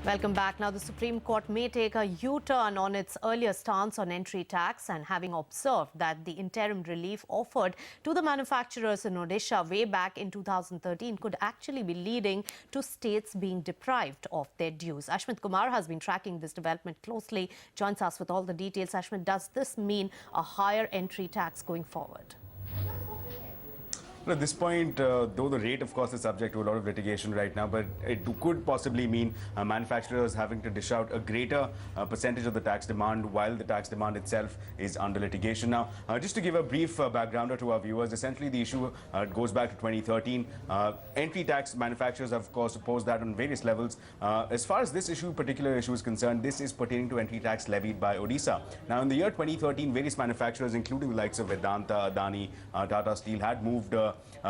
Welcome back. Now, the Supreme Court may take a U-turn on its earlier stance on entry tax, and having observed that the interim relief offered to the manufacturers in Odisha way back in 2013 could actually be leading to states being deprived of their dues. Ashmit Kumar has been tracking this development closely, joins us with all the details. Ashmit, does this mean a higher entry tax going forward? At this point, though the rate, of course, is subject to a lot of litigation right now, but it could possibly mean manufacturers having to dish out a greater percentage of the tax demand while the tax demand itself is under litigation. Now, just to give a brief backgrounder to our viewers, essentially the issue goes back to 2013. Entry tax manufacturers have, of course, opposed that on various levels. As far as this particular issue is concerned, this is pertaining to entry tax levied by Odisha. Now, in the year 2013, various manufacturers, including the likes of Vedanta, Adani, Tata Steel, had moved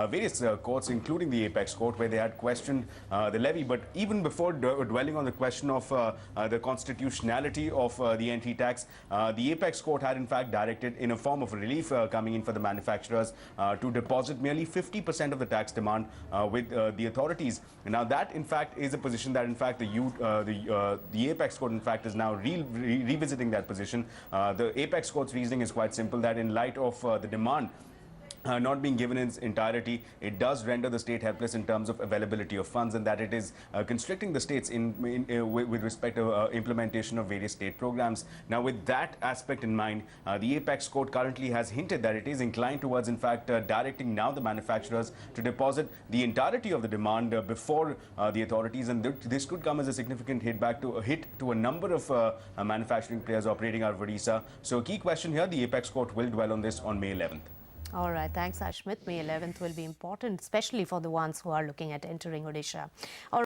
various courts, including the Apex Court, where they had questioned the levy. But even before dwelling on the question of the constitutionality of the entry tax, the Apex Court had in fact directed, in a form of relief coming in for the manufacturers, to deposit merely 50% of the tax demand with the authorities. Now, that in fact is a position that in fact the Apex Court in fact is now revisiting that position. The Apex Court's reasoning is quite simple, that in light of the demand not being given in its entirety, it does render the state helpless in terms of availability of funds, and that it is constricting the states with respect to implementation of various state programs. Now, with that aspect in mind, the Apex Court currently has hinted that it is inclined towards, in fact, directing now the manufacturers to deposit the entirety of the demand before the authorities, and this could come as a significant hit to a number of manufacturing players operating out of Odisha. So, a key question here: the Apex Court will dwell on this on May 11th. All right, thanks, Ashmit. May 11th will be important, especially for the ones who are looking at entering Odisha.